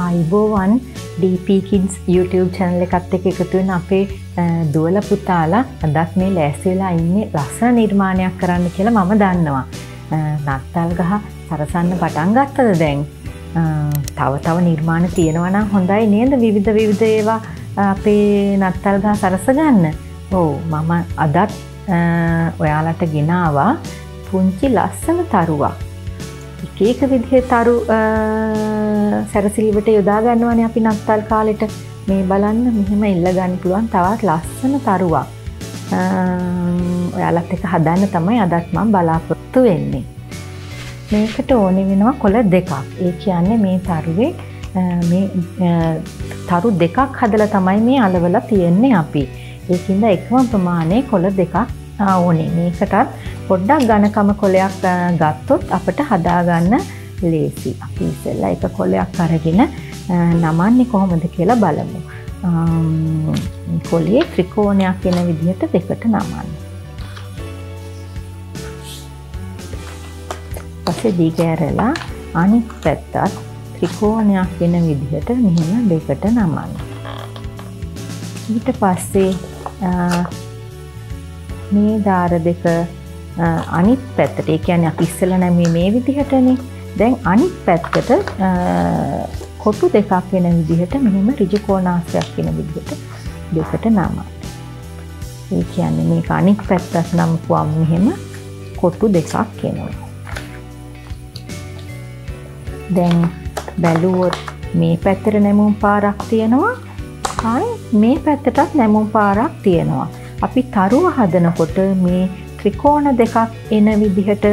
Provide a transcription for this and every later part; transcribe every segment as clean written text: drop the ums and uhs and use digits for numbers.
ආයිබෝවන් DPKIDS YouTube channel එකත් එක්ක එකතු වෙන අපේ දුවල පුතාලා අදත් මේ ලෑස්ති වෙලා ඉන්නේ ලස්සන නිර්මාණයක් කරන්න කියලා මම දන්නවා. නත්තල් ගහ සරසන්න පටන් ගත්තද දැන්? තව නිර්මාණ තියෙනවා නම් හොඳයි නේද? විවිධ ඒවා අපේ නත්තල් ගහ සරස ගන්න. ඔව් මම අදත් ඔයාලට ගෙනාවා පුංචි ලස්සන තරුවක්. එක විදිහේ තරු සැරසිලිවට යොදා ගන්නවානේ අපි නත්තල් කාලෙට. මේ බලන්න මෙහෙම එල්ල ගන්න පුළුවන් තවත් ලස්සන තරුවක්. ඔයාලත් එක්ක හදන්න තමයි අදත් මම බලාපොරොත්තු වෙන්නේ. මේකට ඕනේ වෙනවා කොළ දෙකක්. ඒ කියන්නේ මේ තරුවේ මේ තරු දෙකක් හදලා තමයි මේ අලවලා තියෙන්නේ අපි. ඒකින්ද එකම ප්‍රමාණයේ කොළ දෙකක් ඕනේ. මේකටත් පොඩ්ඩක් ඝනකම කොළයක් ගත්තොත් අපිට හදාගන්න ලේසි. අපි ඉස්සෙල්ලා එක කොළයක් අරගෙන නමන්නේ කොහොමද කියලා බලමු. කොළයේ ත්‍රිකෝණයක් වෙන විදිහට දෙකට නමන්න. පස්සේ දිගහැරලා අනිත් පැත්තත් ත්‍රිකෝණයක් වෙන විදිහට මෙහෙම දෙකට නමන්න. ඊට පස්සේ මේ දාර දෙක අනිත් පැත්තට, ඒ කියන්නේ අපි ඉස්සෙල්ලා නැමේ මේ විදිහටනේ. දැන් අනිත් පැත්තට කොටු දෙකක් වෙන විදිහට මෙහෙම ඍජු කෝණාංශයක් වෙන විදිහට දෙකට නමන්න. ඒ කියන්නේ මේක අනිත් පැත්තට නම්පුවම මෙහෙම කොටු දෙකක් එනවා. දැන් බැලුවොත් මේ පැත්තට නැමුම් පාරක් තියෙනවා. මේ පැත්තටත් නැමුම් පාරක් තියෙනවා. අපි තරුව හදනකොට මේ ත්‍රිකෝණ දෙකක් එන විදිහට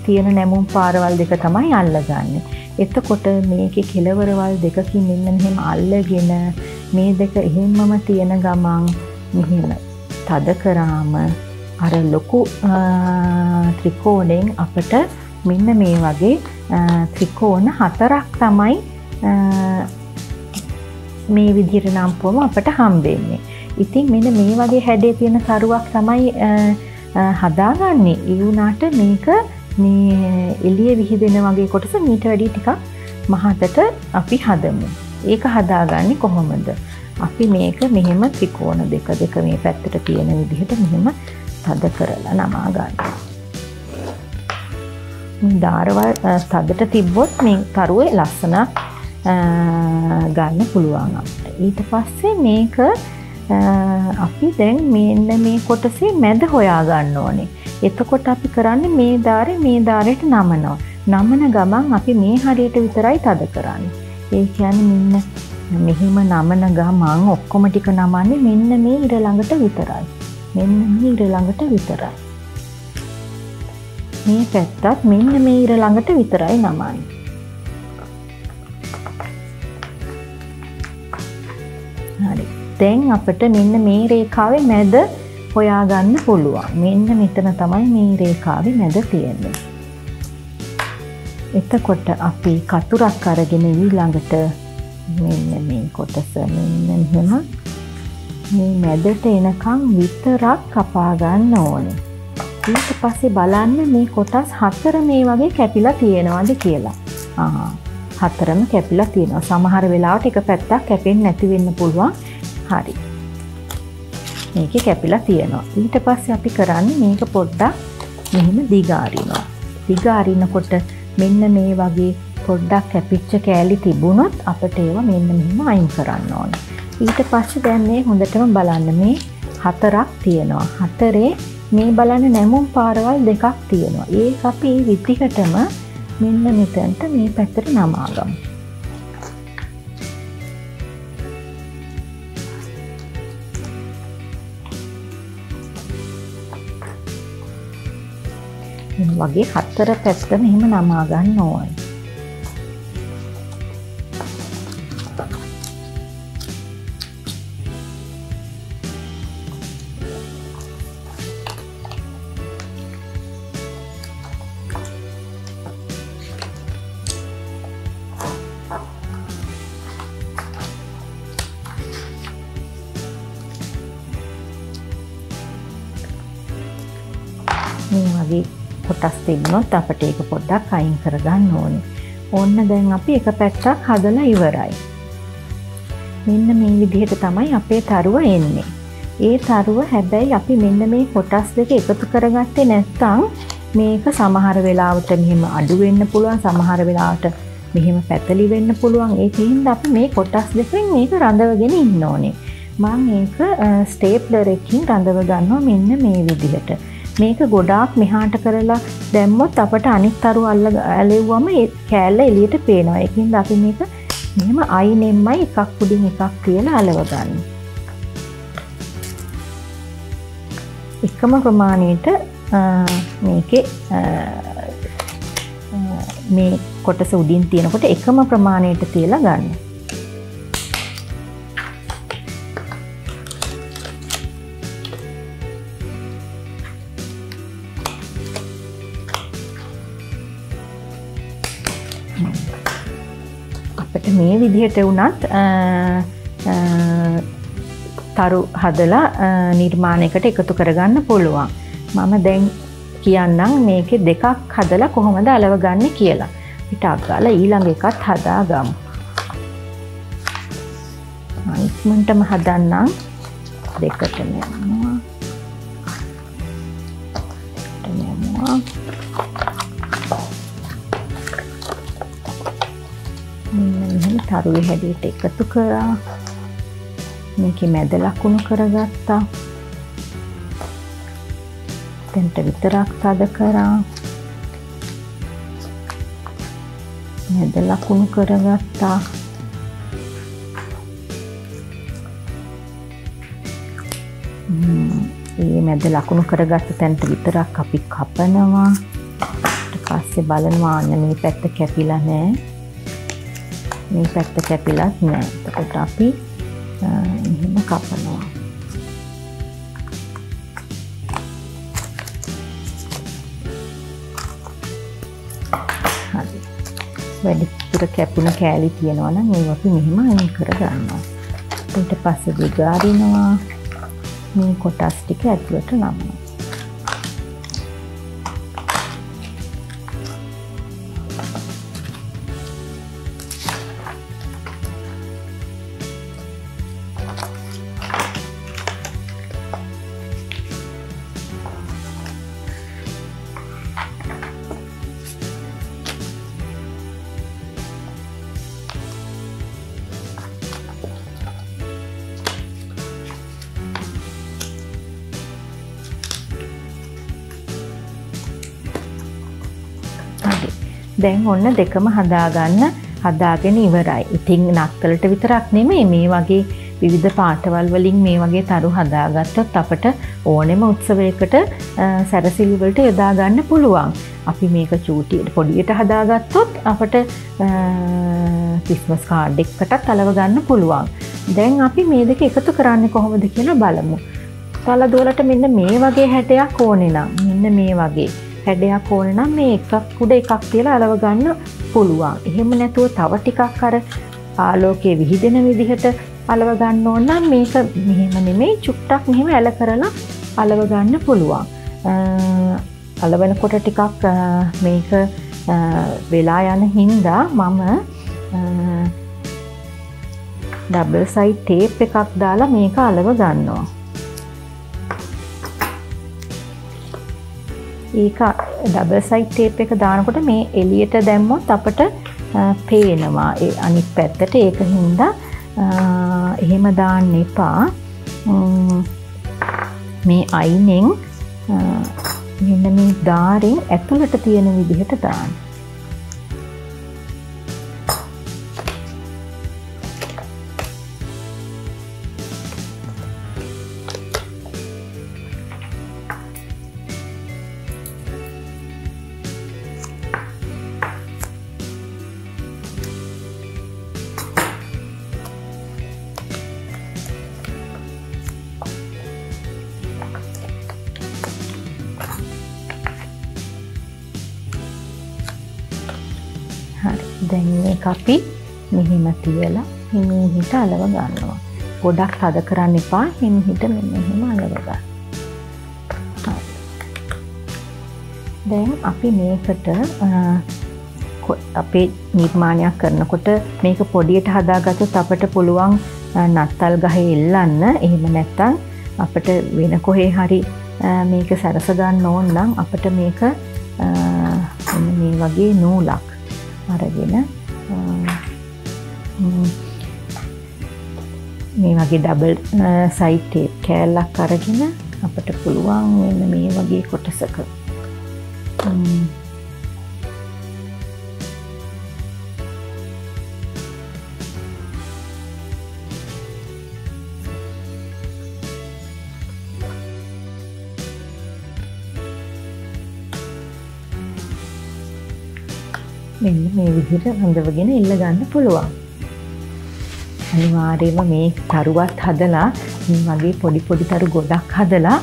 තියෙන නැමුම් පාරවල් දෙක තමයි අල්ලගන්නේ. එතකොට මේකේ කෙළවරවල් දෙකකින් මෙන්න මෙහෙම අල්ලගෙන මේ දෙක එහෙම්මම තියෙන ගමන් මෙහෙම තද කරාම අර ලොකු ත්‍රිකෝණයෙන් අපිට මෙන්න මේ වගේ ත්‍රිකෝණ 4ක් තමයි මේ විදිහට නම්පුවම අපිට හම්බෙන්නේ. ඉතින් මෙන්න මේ වගේ හැඩේ තියෙන තරුවක් තමයි හදාගන්නේ. ඒ වුණාට මේක මේ එළිය විහිදෙන වගේ කොටස මීට වැඩි ටිකක් මහතට අපි හදමු. ඒක හදාගන්නේ කොහොමද? අපි මේක මෙහෙම ත්‍රිකෝණ දෙක මේ පැත්තට තියෙන විදිහට මෙහෙම තද කරලා නමා ගන්නවා. මේ දාරවල් තදට තිබ්බොත් මේ තරුවේ ලස්සන ගන්න පුළුවන් අපිට. ඊට පස්සේ මේක අපි දැන් මෙන්න මේ කොටසේ මැද හොයා ගන්න ඕනේ. එතකොට අපි කරන්නේ මේ දාරයට නමනවා. නමන ගමන් අපි මේ හරියට විතරයි තද කරන්නේ. ඒ කියන්නේ මෙහෙම නමන ගමන් ඔක්කොම ටික නමන්නේ මෙන්න මේ ඉර ළඟට විතරයි. මෙන්න මේ ඉර ළඟට විතරයි. මේ පැත්තත් මෙන්න මේ ඉර ළඟට විතරයි නමන්නේ. හරි. දැන් අපිට මෙන්න මේ රේඛාවේ මැද හොයාගන්න පුළුවන්. මෙන්න මෙතන තමයි මේ රේඛාවේ මැද තියෙන්නේ. එතකොට අපි කතුරක් අරගෙන ඊළඟට මෙන්න මේ කොටස මෙන්න මෙහෙම මේ මැදට එනකන් විතරක් කපා ගන්න ඕනේ. ඊට පස්සේ බලන්න මේ කොටස් 4 මේ වගේ කැපිලා තියෙනවද කියලා. හතරම කැපිලා තියෙනවා. සමහර වෙලාවට එක පැත්තක් කැපෙන්නේ නැති වෙන්න පුළුවන්. හරි. මේකේ කැපිලා තියෙනවා. ඊට පස්සේ අපි කරන්නේ මේක පොඩ්ඩක් මෙහෙම දිගාරිනවා. දිගාරිනකොට මෙන්න මේ වගේ පොඩ්ඩක් කැපිච්ච කෑලි තිබුණොත් අපිට ඒවා මෙන්න මෙහෙම අයින් කරන්න ඕනේ. ඊට පස්සේ දැන් මේ හොඳටම බලන්න මේ 4ක් තියෙනවා. 4 මේ බලන්න නැමුම් පාරවල් දෙකක් තියෙනවා. ඒක අපි විදිහටම මෙන්න මෙතනට මේ පැත්තට නමා ගමු. වගේ 4 පැත්තම එහෙම නමා ගන්න ඕනේ. මේ වගේ කොටස් තිබුණොත් අපිට ඒක පොඩ්ඩක් අයින් කරගන්න ඕනේ. ඕන්න දැන් අපි එක පැත්තක් හදලා ඉවරයි. මෙන්න මේ විදිහට තමයි අපේ තරුව එන්නේ. ඒ තරුව හැබැයි අපි මෙන්න මේ කොටස් දෙක එකතු කරගත්තේ නැත්නම් මේක සමහර වෙලාවට මෙහෙම අඩු වෙන්න පුළුවන්, සමහර වෙලාවට මෙහෙම පැතලි වෙන්න පුළුවන්. ඒකින්ද අපි මේ කොටස් දෙකෙන් මේක රඳවගෙන ඉන්න ඕනේ. මම මේක ස්ටේප්ලර් එකකින් රඳව ගන්නවා මෙන්න මේ විදිහට. මේක ගොඩාක් මෙහාට කරලා දැම්මොත් අපට අනිත් තරු ඇලෙව්වම ඒ කෑල්ල එළියට පේනවා. ඒකින්ද අපි මේක මෙහෙම අයිනෙන්මයි එකක් උඩින් එකක් කියලා අලව ගන්න. එකම ප්‍රමාණයට මේකේ මේ කොටස උඩින් තියෙනකොට එකම ප්‍රමාණයට තියලා ගන්න. අපිට මේ විදිහට වුණත් තරු හදලා නිර්මාණයකට එකතු කරගන්න පුළුවන්. මම දැන් කියන්නම් මේකේ දෙකක් හදලා කොහොමද අලව ගන්න කියලා. පිටක් ගාලා ඊළඟ එකත් හදාගමු. මම ඉක්මනටම හදන්නම්. දෙකටම යනවා. මෙන්න තරුවේ හැඩයට එකතු කරා. මේකේ මැද ලකුණු කරගත්තා. තෙන්ට විතරක් තද කරා. මැද ලකුණු කරගත්තා. මේ මැද ලකුණු කරගත්ත තැනට විතරක් අපි කපනවා. ඊට පස්සේ බලනවා අන්න මේ පැත්ත කැපිලා නැහැ. මේ පැත්ත කැපිලත් නැහැ. එතකොට අපි මෙහෙම කපනවා. හරි. වැඩිපුර කැපුණ කෑලි තියෙනවා නම් ඒව අපි මෙහෙම අයින් කර ගන්නවා. ඊට පස්සේ දිගාරිනවා. මේ කොටස් ටික ඇතුළට නමනවා. දැන් ඔන්න දෙකම හදාගෙන ඉවරයි. ඉතින් නත්තලට විතරක් නෙමෙයි මේ වගේ විවිධ පාටවල් වලින් මේ වගේ තරු හදාගත්තොත් අපට ඕනෙම උත්සවයකට සැරසිලි වලට යොදා ගන්න පුළුවන්. අපි මේක චූටියට පොඩියට හදාගත්තොත් අපට ක්‍රිස්මස් කාඩ් එකකටත් අලව ගන්න පුළුවන්. දැන් අපි මේ දෙක එකතු කරන්නේ කොහොමද කියලා බලමු. පළදුවලට මෙන්න මේ වගේ හැඩයක් ඕනේ නම් මෙන්න මේ වගේ හැඩයක් ඕන නම් මේ එකක් උඩ එකක් තියලා අලව ගන්න පුළුවන්. එහෙම නැතුව තව ටිකක් අර ආලෝකයේ විහිදෙන විදිහට අලව ගන්න ඕන නම් මේක මෙහෙම නෙමෙයි චුට්ටක් මෙහෙම ඇල කරලා අලව ගන්න පුළුවන්. අලවනකොට ටිකක් මේක වෙලා යන හින්දා මම ඩබල් සයිඩ් ටේප් එකක් දාලා මේක අලව ගන්නවා. ඒක ඩබල් සයිඩ් ටේප් එක දානකොට මේ එළියට දැම්මොත් අපට පේනවා ඒ අනිත් පැත්තට. ඒක හින්දා එහෙම දාන්න එපා. මේ අයිනෙන් මෙන්න මේ දාරෙන් ඇතුළට තියෙන විදිහට දාන්න. දැන් මේක අපි මෙහෙම තියලා හිමීහිට අලව ගන්නවා. ගොඩක් තද කරන්න එපා. හිමීහිට මෙන්න මෙහෙම අලව ගන්න. දැන් අපි මේකට අපේ නිර්මාණයක් කරනකොට මේක පොඩියට හදාගත්තොත් අපට පුළුවන් නත්තල් ගහේ එල්ලන්න. එහෙම නැත්නම් අපිට වෙන කොහේ හරි මේක සරස ගන්න ඕන නම් අපිට මේක මේ වගේ නූලක් අරගෙන මේ වගේ ඩබල් සයිඩ් ටේප් කෑල්ලක් අරගෙන අපිට පුළුවන් මෙන්න මේ වගේ කොටසක මෙන්න මේ විදිහට හඳවගෙන එල්ල ගන්න පුළුවන්. අනිවාර්යයෙන්ම මේ තරුවත් හදලා මේ වගේ පොඩි පොඩි තරු ගොඩක් හදලා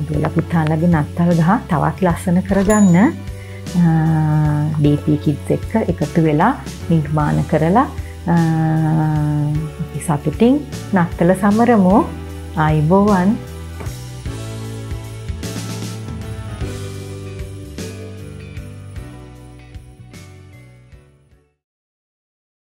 දුවලා පුතාලගේ නත්තල් ගහ තවත් ලස්සන කරගන්න DPKIDS එක්ක එකතු වෙලා නිර්මාණ කරලා අපි සතුටින් නත්තල සමරමු. ආයුබෝවන්.